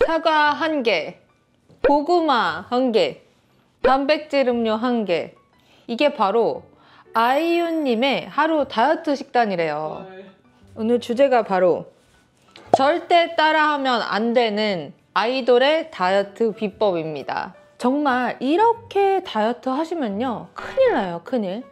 사과 1개, 고구마 1개, 단백질 음료 1개. 이게 바로 아이유님의 하루 다이어트 식단이래요. 오늘 주제가 바로 절대 따라하면 안 되는 아이돌의 다이어트 비법입니다. 정말 이렇게 다이어트 하시면요, 큰일 나요, 큰일.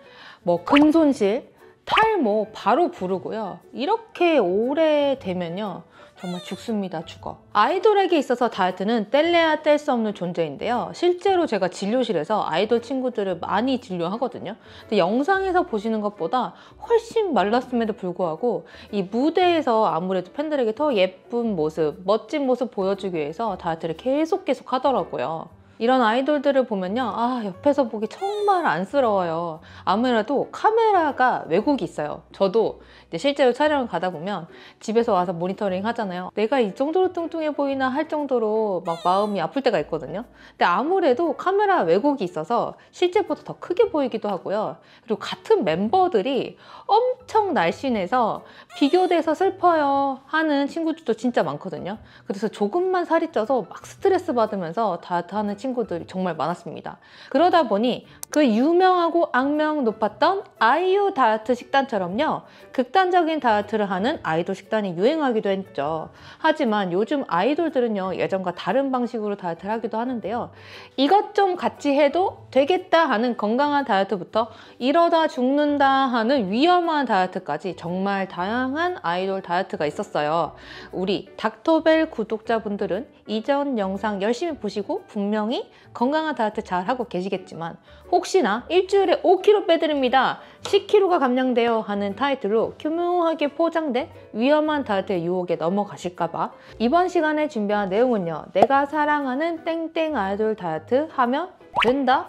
뭐 근손실, 탈모 바로 부르고요. 이렇게 오래 되면요, 정말 죽습니다, 죽어. 아이돌에게 있어서 다이어트는 뗄래야 뗄 수 없는 존재인데요. 실제로 제가 진료실에서 아이돌 친구들을 많이 진료하거든요. 근데 영상에서 보시는 것보다 훨씬 말랐음에도 불구하고 이 무대에서 아무래도 팬들에게 더 예쁜 모습, 멋진 모습 보여주기 위해서 다이어트를 계속 하더라고요. 이런 아이돌들을 보면요, 옆에서 보기 정말 안쓰러워요. 아무래도 카메라가 왜곡이 있어요. 저도 실제로 촬영을 가다 보면 집에서 와서 모니터링 하잖아요. 내가 이 정도로 뚱뚱해 보이나 할 정도로 막 마음이 아플 때가 있거든요. 근데 아무래도 카메라 왜곡이 있어서 실제보다 더 크게 보이기도 하고요. 그리고 같은 멤버들이 엄청 날씬해서 비교돼서 슬퍼요 하는 친구들도 진짜 많거든요. 그래서 조금만 살이 쪄서 막 스트레스 받으면서 다이어트 하는 친구들이 정말 많았습니다. 그러다 보니 그 유명하고 악명 높았던 아이유 다이어트 식단처럼요, 극단적인 다이어트를 하는 아이돌 식단이 유행하기도 했죠. 하지만 요즘 아이돌들은요, 예전과 다른 방식으로 다이어트를 하기도 하는데요. 이것 좀 같이 해도 되겠다 하는 건강한 다이어트부터 이러다 죽는다 하는 위험한 다이어트까지 정말 다양한 아이돌 다이어트가 있었어요. 우리 닥터벨 구독자분들은 이전 영상 열심히 보시고 분명히 건강한 다이어트 잘 하고 계시겠지만, 혹시나 일주일에 5kg 빼드립니다, 10kg가 감량돼요 하는 타이틀로 교묘하게 포장된 위험한 다이어트의 유혹에 넘어가실까봐 이번 시간에 준비한 내용은요, 내가 사랑하는 땡땡 아이돌 다이어트 하면 된다?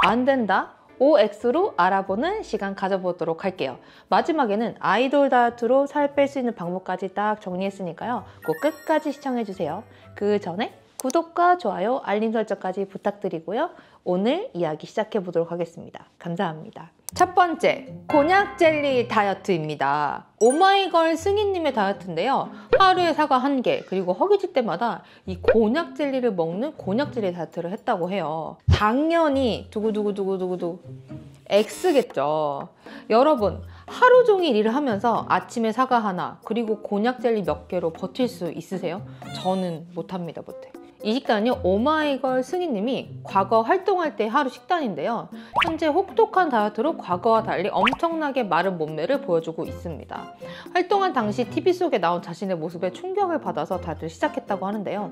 안 된다? OX로 알아보는 시간 가져보도록 할게요. 마지막에는 아이돌 다이어트로 살 뺄 수 있는 방법까지 딱 정리했으니까요, 꼭 끝까지 시청해주세요. 그 전에 구독과 좋아요, 알림 설정까지 부탁드리고요. 오늘 이야기 시작해 보도록 하겠습니다. 감사합니다. 첫 번째, 곤약 젤리 다이어트입니다. 오마이걸 승희님의 다이어트인데요. 하루에 사과 1개, 그리고 허기질 때마다 이 곤약 젤리를 먹는 곤약 젤리 다이어트를 했다고 해요. 당연히 두구두구두구두구두 X겠죠. 여러분, 하루 종일 일을 하면서 아침에 사과 하나, 그리고 곤약 젤리 몇 개로 버틸 수 있으세요? 저는 못합니다, 못해. 이 식단이 오마이걸 승희님이 과거 활동할 때 하루 식단인데요. 현재 혹독한 다이어트로 과거와 달리 엄청나게 마른 몸매를 보여주고 있습니다. 활동한 당시 TV 속에 나온 자신의 모습에 충격을 받아서 다이어트를 시작했다고 하는데요.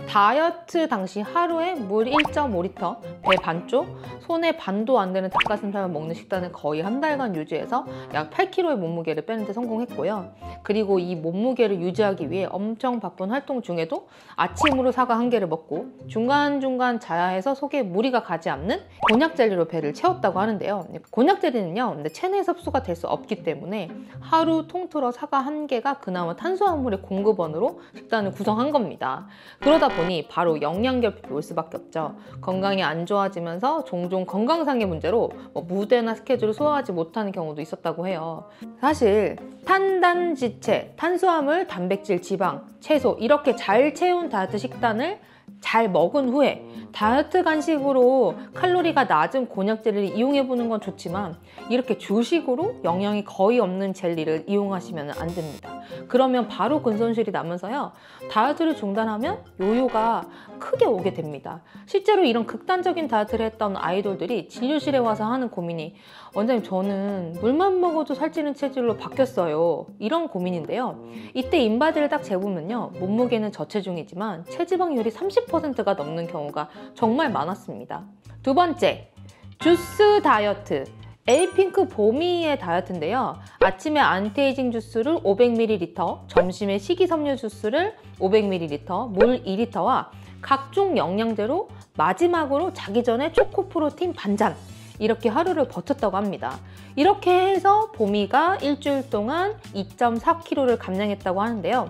다이어트 당시 하루에 물 1.5리터, 배 반쪽, 손에 반도 안 되는 닭가슴살을 먹는 식단을 거의 한 달간 유지해서 약 8kg의 몸무게를 빼는 데 성공했고요. 그리고 이 몸무게를 유지하기 위해 엄청 바쁜 활동 중에도 아침으로 사과 1개를 먹고 중간중간 자야해서 속에 무리가 가지 않는 곤약 젤리로 배를 채웠다고 하는데요. 곤약 젤리는요, 체내 섭수가 될 수 없기 때문에 하루 통틀어 사과 1개가 그나마 탄수화물의 공급원으로 식단을 구성한 겁니다. 그러다 보니 바로 영양결핍이 올 수밖에 없죠. 건강이 안 좋아지면서 종종 건강상의 문제로 무대나 스케줄을 소화하지 못하는 경우도 있었다고 해요. 사실 탄단지체, 탄수화물, 단백질, 지방, 채소 이렇게 잘 채운 다이어트 식단을 잘 먹은 후에 다이어트 간식으로 칼로리가 낮은 곤약 젤리를 이용해보는 건 좋지만, 이렇게 주식으로 영양이 거의 없는 젤리를 이용하시면 안 됩니다. 그러면 바로 근손실이 나면서요, 다이어트를 중단하면 요요가 크게 오게 됩니다. 실제로 이런 극단적인 다이어트를 했던 아이돌들이 진료실에 와서 하는 고민이, 원장님 저는 물만 먹어도 살찌는 체질로 바뀌었어요, 이런 고민인데요. 이때 인바디를 딱 재보면요, 몸무게는 저체중이지만 체지방률이 30%가 넘는 경우가 정말 많았습니다. 두 번째, 주스 다이어트. 에이핑크 보미의 다이어트인데요. 아침에 안티에이징 주스를 500ml, 점심에 식이섬유 주스를 500ml, 물 2리터와 각종 영양제로 마지막으로 자기 전에 초코 프로틴 반잔, 이렇게 하루를 버텼다고 합니다. 이렇게 해서 보미가 일주일 동안 2.4kg를 감량했다고 하는데요.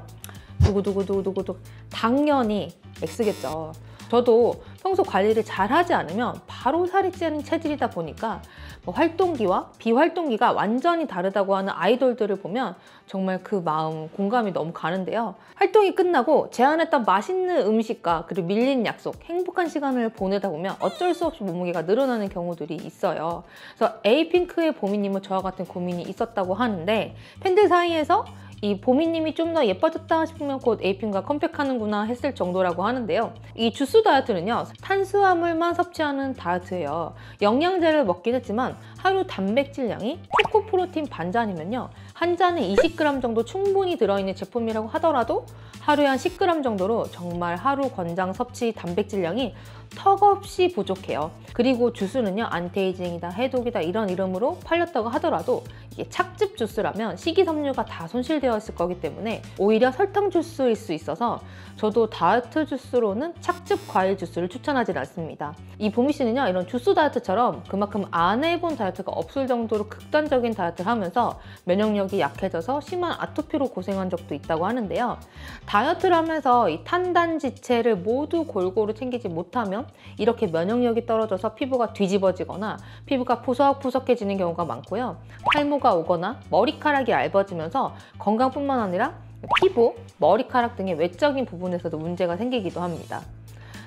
두구두구두구두구 당연히 X겠죠. 저도 평소 관리를 잘 하지 않으면 바로 살이 찌는 체질이다 보니까 뭐 활동기와 비활동기가 완전히 다르다고 하는 아이돌들을 보면 정말 그 마음 공감이 너무 가는데요. 활동이 끝나고 제안했던 맛있는 음식과 그리고 밀린 약속, 행복한 시간을 보내다 보면 어쩔 수 없이 몸무게가 늘어나는 경우들이 있어요. 그래서 에이핑크의 보미님은 저와 같은 고민이 있었다고 하는데 팬들 사이에서 이 보미님이 좀 더 예뻐졌다 싶으면 곧 에이핑크가 컴백하는구나 했을 정도라고 하는데요. 이 주스 다이어트는요, 탄수화물만 섭취하는 다이어트예요. 영양제를 먹긴 했지만 하루 단백질량이 초코 프로틴 반잔이면요, 한 잔에 20g 정도 충분히 들어있는 제품이라고 하더라도 하루에 한 10g 정도로 정말 하루 권장 섭취 단백질량이 턱없이 부족해요. 그리고 주스는요, 안티에이징이다, 해독이다 이런 이름으로 팔렸다고 하더라도 이게 착즙 주스라면 식이섬유가 다 손실되어 있을 거기 때문에 오히려 설탕 주스일 수 있어서 저도 다이어트 주스로는 착즙 과일 주스를 추천하지 않습니다. 이 보미 씨는요, 이런 주스 다이어트처럼 그만큼 안 해본 다이어트가 없을 정도로 극단적인 다이어트를 하면서 면역력이 약해져서 심한 아토피로 고생한 적도 있다고 하는데요. 다이어트를 하면서 이 탄단지체를 모두 골고루 챙기지 못하면 이렇게 면역력이 떨어져서 피부가 뒤집어지거나 피부가 푸석푸석해지는 경우가 많고요. 탈모가 오거나 머리카락이 얇아지면서 건강뿐만 아니라 피부, 머리카락 등의 외적인 부분에서도 문제가 생기기도 합니다.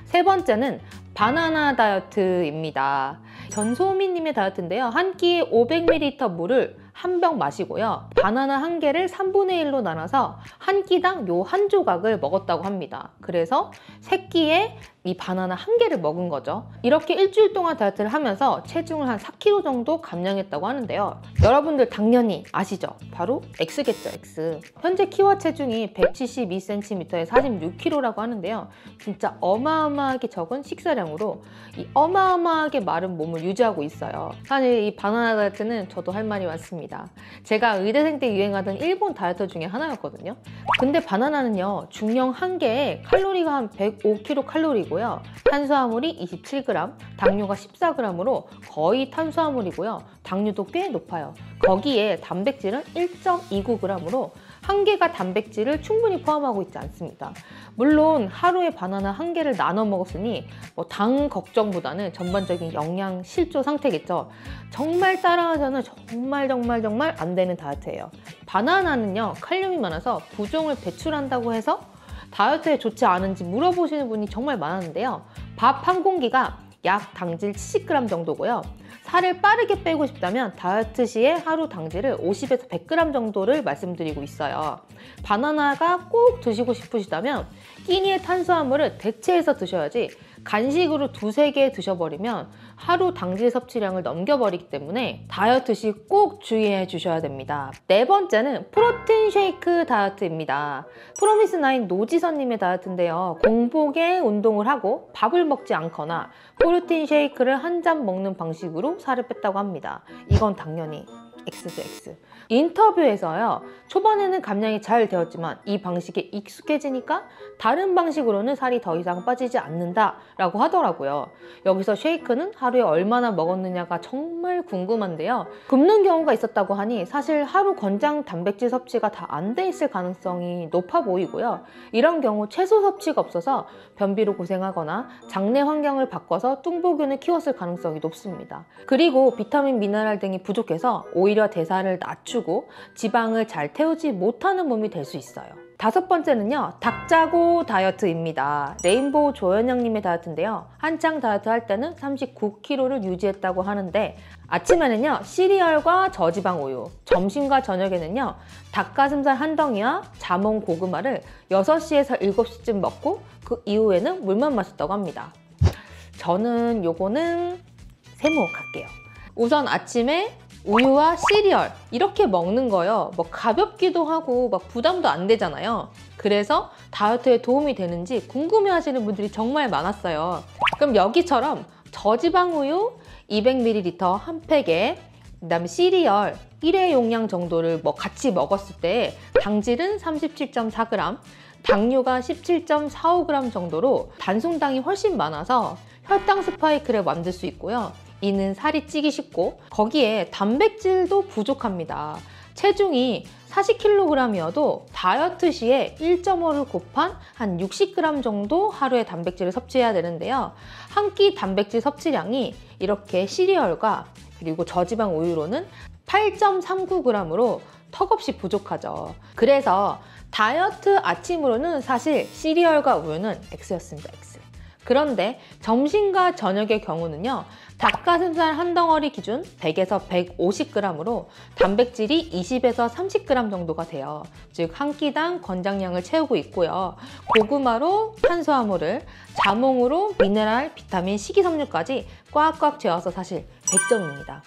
세 번째는 바나나 다이어트입니다. 전소미님의 다이어트인데요. 한 끼에 500ml 물을 한 병 마시고요. 바나나 한 개를 3분의 1로 나눠서 한 끼당 요 한 조각을 먹었다고 합니다. 그래서 세 끼에 이 바나나 한 개를 먹은 거죠. 이렇게 일주일 동안 다이어트를 하면서 체중을 한 4kg 정도 감량했다고 하는데요. 여러분들 당연히 아시죠? 바로 X겠죠, X. 현재 키와 체중이 172cm에 46kg라고 하는데요. 진짜 어마어마하게 적은 식사량으로 이 어마어마하게 마른 몸을 유지하고 있어요. 사실 이 바나나 다이어트는 저도 할 말이 많습니다. 제가 의대생 때 유행하던 일본 다이어트 중에 하나였거든요. 근데 바나나는요, 중량 한 개에 칼로리가 한 105kcal이고요. 탄수화물이 27g, 당류가 14g으로 거의 탄수화물이고요. 당류도 꽤 높아요. 거기에 단백질은 1.29g으로 한 개가 단백질을 충분히 포함하고 있지 않습니다. 물론 하루에 바나나 한 개를 나눠 먹었으니 당 걱정보다는 전반적인 영양 실조 상태겠죠. 정말 따라하자는 정말 안 되는 다이어트예요. 바나나는요, 칼륨이 많아서 부종을 배출한다고 해서 다이어트에 좋지 않은지 물어보시는 분이 정말 많았는데요. 밥 한 공기가 약 당질 70g 정도고요. 살을 빠르게 빼고 싶다면 다이어트 시에 하루 당질을 50에서 100g 정도를 말씀드리고 있어요. 바나나가 꼭 드시고 싶으시다면 끼니의 탄수화물을 대체해서 드셔야지 간식으로 2~3개 드셔버리면 하루 당질 섭취량을 넘겨버리기 때문에 다이어트 시 꼭 주의해 주셔야 됩니다. 네 번째는 프로틴 쉐이크 다이어트입니다. 프로미스9 노지선님의 다이어트인데요. 공복에 운동을 하고 밥을 먹지 않거나 프로틴 쉐이크를 한 잔 먹는 방식으로 살을 뺐다고 합니다. 이건 당연히 X죠, X. 인터뷰에서요, 초반에는 감량이 잘 되었지만 이 방식에 익숙해지니까 다른 방식으로는 살이 더 이상 빠지지 않는다 라고 하더라고요. 여기서 쉐이크는 하루에 얼마나 먹었느냐가 정말 궁금한데요. 굶는 경우가 있었다고 하니 사실 하루 권장 단백질 섭취가 다 안 돼 있을 가능성이 높아 보이고요. 이런 경우 채소 섭취가 없어서 변비로 고생하거나 장내 환경을 바꿔서 뚱보균을 키웠을 가능성이 높습니다. 그리고 비타민, 미네랄 등이 부족해서 오히려 대사를 낮추고 지방을 잘 태우지 못하는 몸이 될 수 있어요. 다섯 번째는요, 닭짜고 다이어트입니다. 레인보우 조연영님의 다이어트인데요. 한창 다이어트 할 때는 39kg를 유지했다고 하는데 아침에는요, 시리얼과 저지방 우유, 점심과 저녁에는요, 닭가슴살 한 덩이와 자몽 고구마를 6시에서 7시쯤 먹고 그 이후에는 물만 마셨다고 합니다. 저는 요거는 세모할게요. 우선 아침에 우유와 시리얼 이렇게 먹는 거요. 가볍기도 하고 부담도 안 되잖아요. 그래서 다이어트에 도움이 되는지 궁금해 하시는 분들이 정말 많았어요. 그럼 여기처럼 저지방 우유 200ml 한 팩에 그다음에 시리얼 1회 용량 정도를 같이 먹었을 때 당질은 37.4g, 당류가 17.45g 정도로 단순당이 훨씬 많아서 혈당 스파이크를 만들 수 있고요. 이는 살이 찌기 쉽고 거기에 단백질도 부족합니다. 체중이 40kg이어도 다이어트 시에 1.5를 곱한 한 60g 정도 하루에 단백질을 섭취해야 되는데요. 한 끼 단백질 섭취량이 이렇게 시리얼과 그리고 저지방 우유로는 8.39g으로 턱없이 부족하죠. 그래서 다이어트 아침으로는 사실 시리얼과 우유는 X였습니다. X. 그런데 점심과 저녁의 경우는요. 닭가슴살 한 덩어리 기준 100에서 150g으로 단백질이 20에서 30g 정도가 돼요. 즉 한 끼당 권장량을 채우고 있고요. 고구마로 탄수화물을, 자몽으로 미네랄, 비타민, 식이섬유까지 꽉꽉 채워서 사실 100점입니다.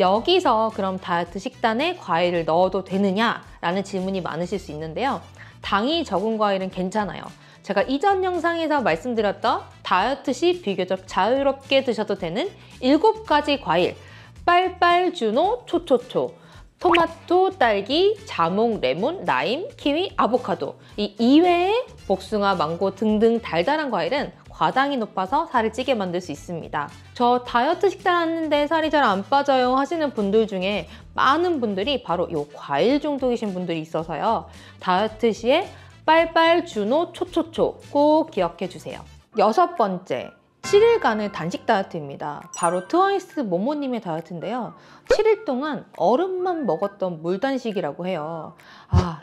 여기서 그럼 다이어트 식단에 과일을 넣어도 되느냐라는 질문이 많으실 수 있는데요. 당이 적은 과일은 괜찮아요. 제가 이전 영상에서 말씀드렸던 다이어트 시 비교적 자유롭게 드셔도 되는 7가지 과일, 빨빨, 주노, 초초초, 토마토, 딸기, 자몽, 레몬, 라임, 키위, 아보카도 이 이외에 복숭아, 망고 등등 달달한 과일은 과당이 높아서 살을 찌게 만들 수 있습니다. 저 다이어트 식단 하는데 살이 잘 안 빠져요 하시는 분들 중에 많은 분들이 바로 이 과일 중독이신 분들이 있어서요. 다이어트 시에 빨빨, 주노, 초초초 꼭 기억해 주세요. 6번째, 7일간의 단식 다이어트입니다. 바로 트와이스 모모님의 다이어트인데요. 7일 동안 얼음만 먹었던 물단식이라고 해요.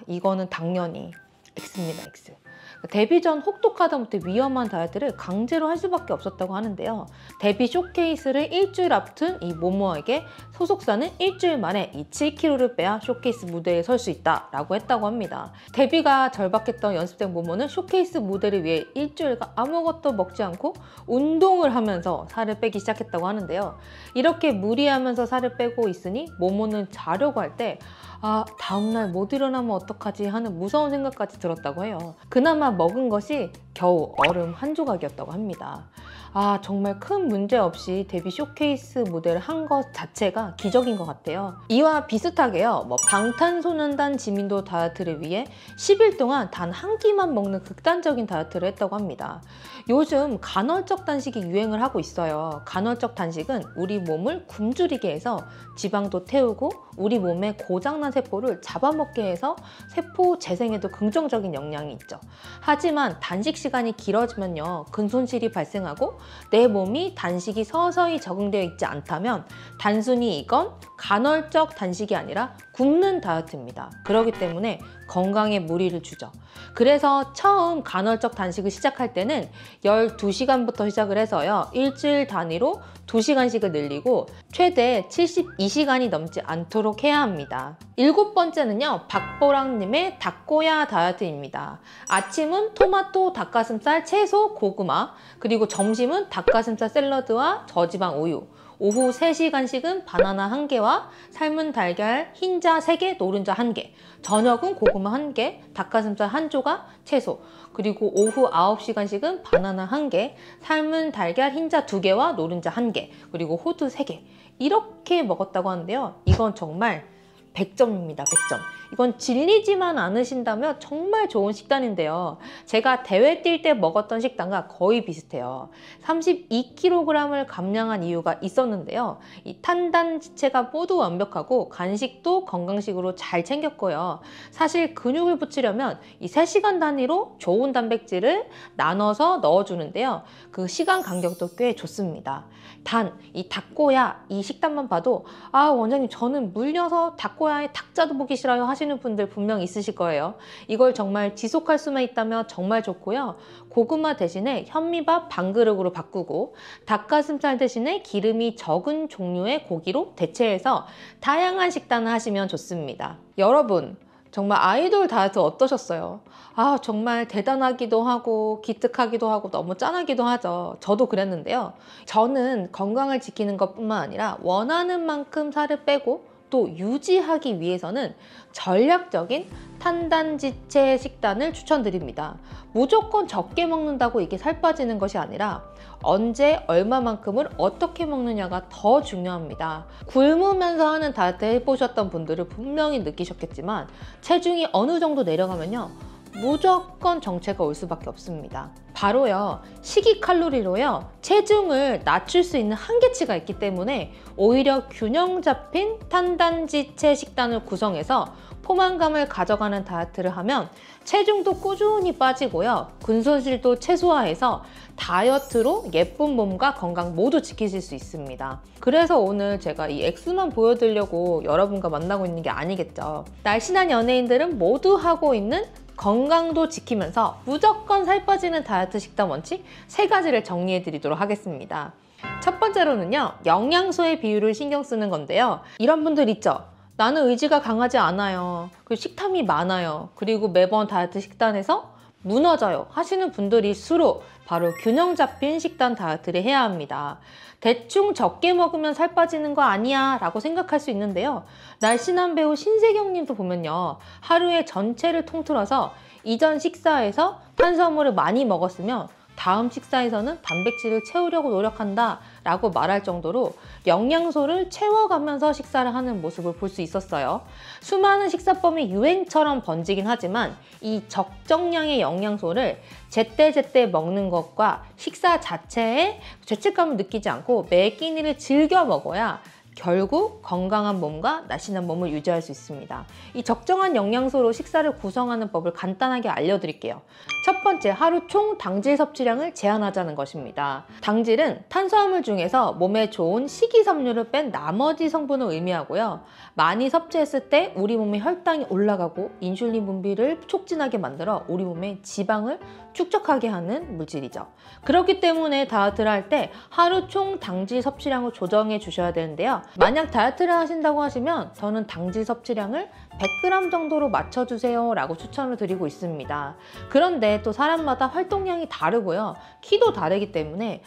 이거는 당연히 X입니다. X. 데뷔 전 혹독하다못해 위험한 다이어트를 강제로 할 수밖에 없었다고 하는데요. 데뷔 쇼케이스를 일주일 앞둔 이 모모에게 소속사는 일주일 만에 이 7kg를 빼야 쇼케이스 무대에 설 수 있다라고 했다고 합니다. 데뷔가 절박했던 연습생 모모는 쇼케이스 무대를 위해 일주일간 아무것도 먹지 않고 운동을 하면서 살을 빼기 시작했다고 하는데요. 이렇게 무리하면서 살을 빼고 있으니 모모는 자려고 할 때 다음날 못 일어나면 어떡하지 하는 무서운 생각까지 들었다고 해요. 그나마 먹은 것이 겨우 얼음 한 조각이었다고 합니다. 정말 큰 문제 없이 데뷔 쇼케이스 무대를 한 것 자체가 기적인 것 같아요. 이와 비슷하게요. 방탄소년단 지민도 다이어트를 위해 10일 동안 단 한 끼만 먹는 극단적인 다이어트를 했다고 합니다. 요즘 간헐적 단식이 유행을 하고 있어요. 간헐적 단식은 우리 몸을 굶주리게 해서 지방도 태우고 우리 몸의 고장난 세포를 잡아먹게 해서 세포 재생에도 긍정적인 영향이 있죠. 하지만 단식 시간이 길어지면요. 근손실이 발생하고 내 몸이 단식이 서서히 적응되어 있지 않다면 단순히 이건 간헐적 단식이 아니라 굶는 다이어트입니다. 그렇기 때문에 건강에 무리를 주죠. 그래서 처음 간헐적 단식을 시작할 때는 12시간부터 시작을 해서요. 일주일 단위로 2시간씩을 늘리고 최대 72시간이 넘지 않도록 해야 합니다. 7번째는요. 박보랑님의 닭꼬야 다이어트입니다. 아침은 토마토, 닭가슴살, 채소, 고구마, 그리고 점심은 닭가슴살 샐러드와 저지방 우유, 오후 3시간씩은 바나나 1개와 삶은 달걀 흰자 3개, 노른자 1개, 저녁은 고구마 1개, 닭가슴살 1조각, 채소, 그리고 오후 9시간씩은 바나나 1개, 삶은 달걀 흰자 2개와 노른자 1개, 그리고 호두 3개 이렇게 먹었다고 하는데요. 이건 정말 100점입니다. 100점. 이건 질리지만 않으신다면 정말 좋은 식단인데요. 제가 대회 뛸 때 먹었던 식단과 거의 비슷해요. 32kg을 감량한 이유가 있었는데요. 이 탄단지체가 모두 완벽하고 간식도 건강식으로 잘 챙겼고요. 사실 근육을 붙이려면 이 3시간 단위로 좋은 단백질을 나눠서 넣어주는데요. 그 시간 간격도 꽤 좋습니다. 단 이 닭꼬야 이 식단만 봐도 원장님 저는 물려서 닭꼬야에 닭자도 보기 싫어요 하시는 분들 분명 있으실 거예요. 이걸 정말 지속할 수만 있다면 정말 좋고요. 고구마 대신에 현미밥 반 그릇으로 바꾸고 닭가슴살 대신에 기름이 적은 종류의 고기로 대체해서 다양한 식단을 하시면 좋습니다. 여러분 정말 아이돌 다이어트 어떠셨어요? 정말 대단하기도 하고 기특하기도 하고 너무 짠하기도 하죠. 저도 그랬는데요. 저는 건강을 지키는 것뿐만 아니라 원하는 만큼 살을 빼고 또 유지하기 위해서는 전략적인 탄단지체 식단을 추천드립니다. 무조건 적게 먹는다고 이게 살 빠지는 것이 아니라 언제 얼마만큼을 어떻게 먹느냐가 더 중요합니다. 굶으면서 하는 다이어트 해보셨던 분들은 분명히 느끼셨겠지만 체중이 어느 정도 내려가면요. 무조건 정체가 올 수밖에 없습니다. 바로요, 식이 칼로리로요, 체중을 낮출 수 있는 한계치가 있기 때문에 오히려 균형 잡힌 탄단지체 식단을 구성해서 포만감을 가져가는 다이어트를 하면 체중도 꾸준히 빠지고요, 근손실도 최소화해서 다이어트로 예쁜 몸과 건강 모두 지키실 수 있습니다. 그래서 오늘 제가 이 액수만 보여드리려고 여러분과 만나고 있는 게 아니겠죠. 날씬한 연예인들은 모두 하고 있는 건강도 지키면서 무조건 살 빠지는 다이어트 식단 원칙 3가지를 정리해 드리도록 하겠습니다. 첫 번째로는요, 영양소의 비율을 신경 쓰는 건데요. 이런 분들 있죠? 나는 의지가 강하지 않아요. 그리고 식탐이 많아요. 그리고 매번 다이어트 식단에서 무너져요 하시는 분들일수록 바로 균형 잡힌 식단 다이어트를 해야 합니다. 대충 적게 먹으면 살 빠지는 거 아니야 라고 생각할 수 있는데요. 날씬한 배우 신세경 님도 보면요, 하루에 전체를 통틀어서 이전 식사에서 탄수화물을 많이 먹었으면 다음 식사에서는 단백질을 채우려고 노력한다 라고 말할 정도로 영양소를 채워가면서 식사를 하는 모습을 볼 수 있었어요. 수많은 식사법이 유행처럼 번지긴 하지만 이 적정량의 영양소를 제때제때 먹는 것과 식사 자체에 죄책감을 느끼지 않고 매 끼니를 즐겨 먹어야 결국 건강한 몸과 날씬한 몸을 유지할 수 있습니다. 이 적정한 영양소로 식사를 구성하는 법을 간단하게 알려드릴게요. 첫 번째, 하루 총 당질 섭취량을 제한하자는 것입니다. 당질은 탄수화물 중에서 몸에 좋은 식이섬유를 뺀 나머지 성분을 의미하고요. 많이 섭취했을 때 우리 몸의 혈당이 올라가고 인슐린 분비를 촉진하게 만들어 우리 몸의 지방을 축적하게 하는 물질이죠. 그렇기 때문에 다이어트를 할 때 하루 총 당질 섭취량을 조정해 주셔야 되는데요. 만약 다이어트를 하신다고 하시면 저는 당질 섭취량을 100g 정도로 맞춰주세요 라고 추천을 드리고 있습니다. 그런데 또 사람마다 활동량이 다르고요, 키도 다르기 때문에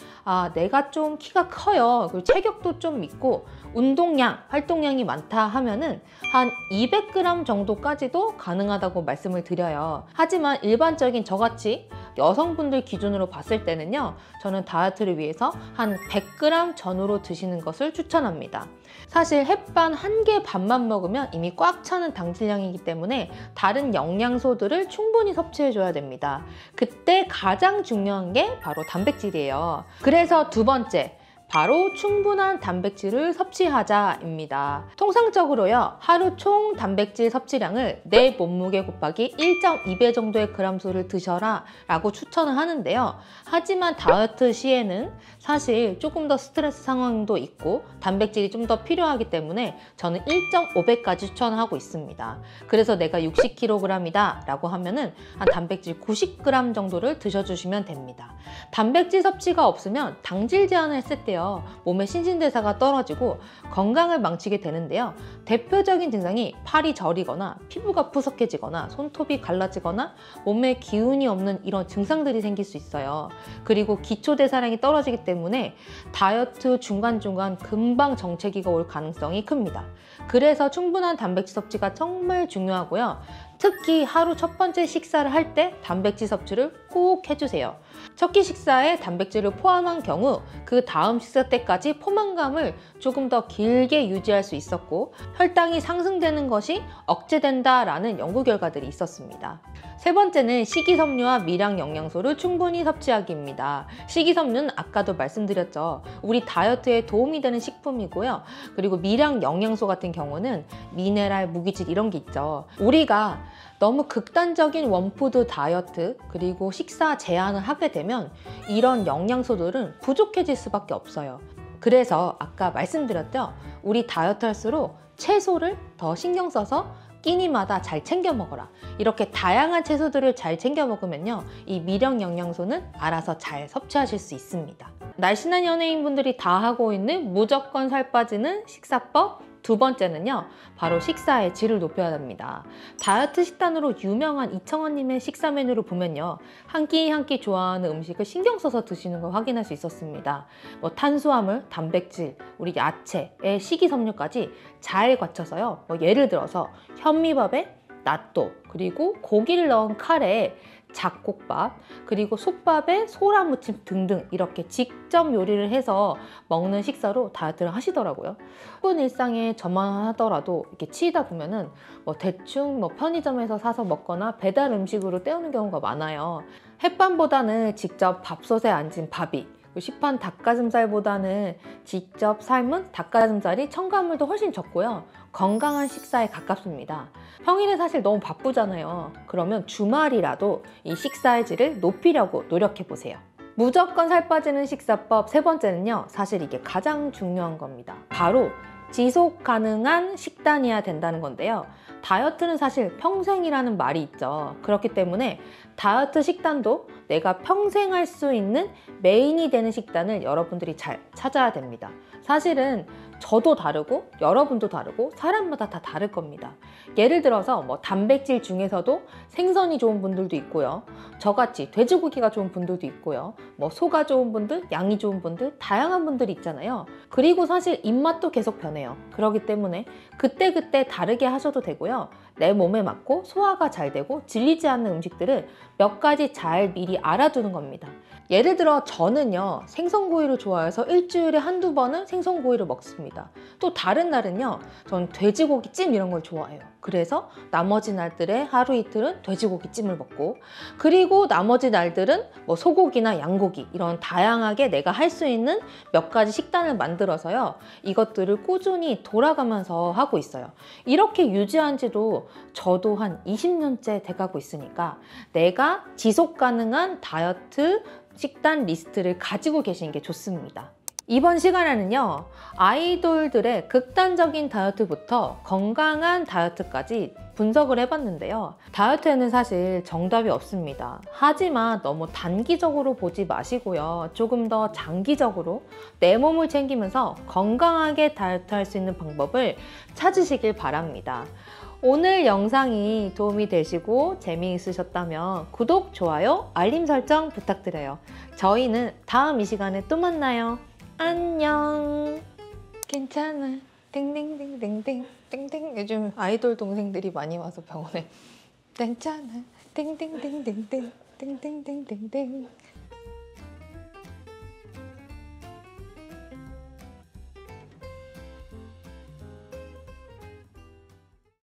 내가 좀 키가 커요, 그리고 체격도 좀 있고 운동량, 활동량이 많다 하면은 한 200g 정도까지도 가능하다고 말씀을 드려요. 하지만 일반적인 저같이 여성분들 기준으로 봤을 때는요, 저는 다이어트를 위해서 한 100g 전후로 드시는 것을 추천합니다. 사실 햇반 1개 반만 먹으면 이미 꽉 차는 당질량이기 때문에 다른 영양소들을 충분히 섭취해줘야 됩니다. 그때 가장 중요한 게 바로 단백질이에요. 그래서 두 번째, 바로 충분한 단백질을 섭취하자입니다. 통상적으로요, 하루 총 단백질 섭취량을 내 몸무게 곱하기 1.2배 정도의 그램수를 드셔라 라고 추천을 하는데요. 하지만 다이어트 시에는 사실 조금 더 스트레스 상황도 있고 단백질이 좀 더 필요하기 때문에 저는 1.5배까지 추천을 하고 있습니다. 그래서 내가 60kg이다 라고 하면은 한 단백질 90g 정도를 드셔주시면 됩니다. 단백질 섭취가 없으면 당질 제한을 했을 때요, 몸의 신진대사가 떨어지고 건강을 망치게 되는데요. 대표적인 증상이 팔이 저리거나 피부가 푸석해지거나 손톱이 갈라지거나 몸에 기운이 없는 이런 증상들이 생길 수 있어요. 그리고 기초대사량이 떨어지기 때문에 다이어트 중간중간 금방 정체기가 올 가능성이 큽니다. 그래서 충분한 단백질 섭취가 정말 중요하고요. 특히 하루 첫 번째 식사를 할 때 단백질 섭취를 꼭 해주세요. 첫 끼 식사에 단백질을 포함한 경우 그 다음 식사 때까지 포만감을 조금 더 길게 유지할 수 있었고 혈당이 상승되는 것이 억제된다라는 연구 결과들이 있었습니다. 세 번째는 식이섬유와 미량 영양소를 충분히 섭취하기입니다. 식이섬유는 아까도 말씀드렸죠. 우리 다이어트에 도움이 되는 식품이고요. 그리고 미량 영양소 같은 경우는 미네랄, 무기질 이런 게 있죠. 우리가 너무 극단적인 원푸드 다이어트 그리고 식사 제한을 하게 되면 이런 영양소들은 부족해질 수밖에 없어요. 그래서 아까 말씀드렸죠. 우리 다이어트 할수록 채소를 더 신경 써서 끼니마다 잘 챙겨 먹어라. 이렇게 다양한 채소들을 잘 챙겨 먹으면요, 이 미량 영양소는 알아서 잘 섭취하실 수 있습니다. 날씬한 연예인분들이 다 하고 있는 무조건 살 빠지는 식사법 두 번째는요, 바로 식사의 질을 높여야 합니다. 다이어트 식단으로 유명한 이청원님의 식사 메뉴를 보면요, 한 끼 한 끼 좋아하는 음식을 신경 써서 드시는 걸 확인할 수 있었습니다. 탄수화물, 단백질, 우리 야채의 식이섬유까지 잘 거쳐서요. 예를 들어서 현미밥에 낫또 그리고 고기를 넣은 카레에 잡곡밥, 그리고 솥밥에 소라무침 등등 이렇게 직접 요리를 해서 먹는 식사로 다이어트를 하시더라고요. 바쁜 일상에 저만 하더라도 이렇게 치이다 보면은 뭐 대충 뭐 편의점에서 사서 먹거나 배달 음식으로 때우는 경우가 많아요. 햇반보다는 직접 밥솥에 앉은 밥이, 시판 닭가슴살보다는 직접 삶은 닭가슴살이 첨가물도 훨씬 적고요. 건강한 식사에 가깝습니다. 평일에 사실 너무 바쁘잖아요. 그러면 주말이라도 이 식사의 질을 높이려고 노력해 보세요. 무조건 살 빠지는 식사법 세 번째는요. 사실 이게 가장 중요한 겁니다. 바로 지속 가능한 식단이어야 된다는 건데요. 다이어트는 사실 평생이라는 말이 있죠. 그렇기 때문에 다이어트 식단도 내가 평생 할 수 있는 메인이 되는 식단을 여러분들이 잘 찾아야 됩니다. 사실은 저도 다르고 여러분도 다르고 사람마다 다 다를 겁니다. 예를 들어서 뭐 단백질 중에서도 생선이 좋은 분들도 있고요. 저같이 돼지고기가 좋은 분들도 있고요. 뭐 소가 좋은 분들, 양이 좋은 분들, 다양한 분들이 있잖아요. 그리고 사실 입맛도 계속 변해요. 그렇기 때문에 그때그때 다르게 하셔도 되고요. 내 몸에 맞고 소화가 잘 되고 질리지 않는 음식들을 몇 가지 잘 미리 알아두는 겁니다. 예를 들어 저는요, 생선구이를 좋아해서 일주일에 한두 번은 생선구이를 먹습니다. 또 다른 날은요, 전 돼지고기찜 이런 걸 좋아해요. 그래서 나머지 날들에 하루 이틀은 돼지고기찜을 먹고, 그리고 나머지 날들은 뭐 소고기나 양고기 이런 다양하게 내가 할 수 있는 몇 가지 식단을 만들어서요, 이것들을 꾸준히 돌아가면서 하고 있어요. 이렇게 유지한 지도 저도 한 20년째 돼가고 있으니까 내가 지속 가능한 다이어트 식단 리스트를 가지고 계시는 게 좋습니다. 이번 시간에는요, 아이돌들의 극단적인 다이어트부터 건강한 다이어트까지 분석을 해봤는데요. 다이어트에는 사실 정답이 없습니다. 하지만 너무 단기적으로 보지 마시고요. 조금 더 장기적으로 내 몸을 챙기면서 건강하게 다이어트 할 수 있는 방법을 찾으시길 바랍니다. 오늘 영상이 도움이 되시고 재미있으셨다면 구독, 좋아요, 알림 설정 부탁드려요. 저희는 다음 이 시간에 또 만나요. 안녕. 괜찮아. 띵띵띵띵띵 띵띵. 요즘 아이돌 동생들이 많이 와서 병원에 괜찮아. 띵띵띵띵띵 띵띵띵띵띵